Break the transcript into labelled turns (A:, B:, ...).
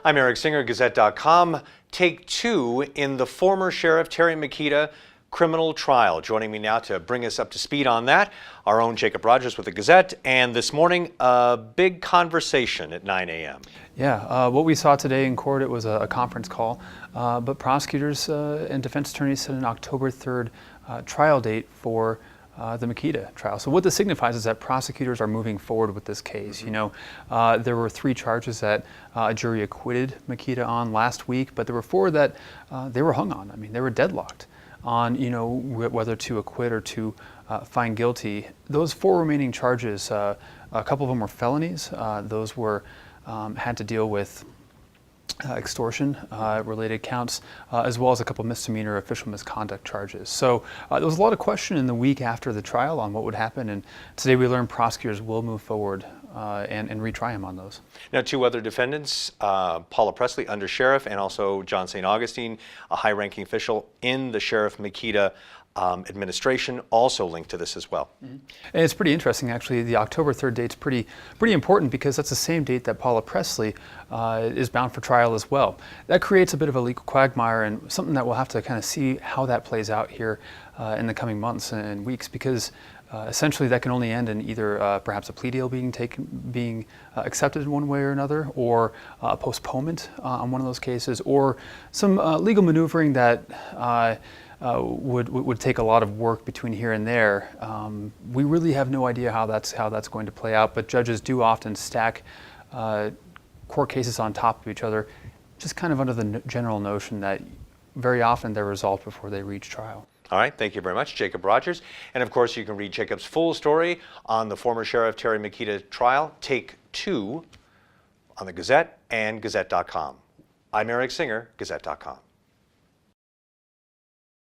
A: I'm Eric Singer, Gazette.com. Take two in the former Sheriff Terry Maketa criminal trial. Joining me now to bring us up to speed on that, our own Jakob Rodgers with the Gazette. And this morning, a big conversation at 9 a.m.
B: Yeah, what we saw today in court, it was a conference call, but prosecutors and defense attorneys set an October 3rd trial date for the Maketa trial. So what this signifies is that prosecutors are moving forward with this case. You know, there were 3 charges that a jury acquitted Maketa on last week, but there were 4 that they were hung on. I mean, they were deadlocked on, you know, whether to acquit or to find guilty. Those 4 remaining charges, a couple of them were felonies. Those were had to deal with extortion related counts, as well as a couple misdemeanor official misconduct charges. So there was a lot of question in the week after the trial on what would happen, and today we learned prosecutors will move forward and retry him on those.
A: Now, 2 other defendants, Paula Presley, under sheriff, and also John St. Augustine, a high-ranking official in the Sheriff Maketa administration, also linked to this as well.
B: And it's pretty interesting, actually. The October 3rd date's pretty important because that's the same date that Paula Presley is bound for trial as well. That creates a bit of a legal quagmire and something that we'll have to kind of see how that plays out here in the coming months and weeks, because essentially that can only end in either perhaps a plea deal being accepted in one way or another, or a postponement on one of those cases, or some legal maneuvering that would take a lot of work between here and there. We really have no idea how that's going to play out, but judges do often stack court cases on top of each other, just kind of under the general notion that very often they're resolved before they reach trial.
A: All right, thank you very much, Jakob Rodgers. And of course, you can read Jacob's full story on the former Sheriff Terry Maketa trial, Take 2, on the Gazette and Gazette.com. I'm Eric Singer, Gazette.com.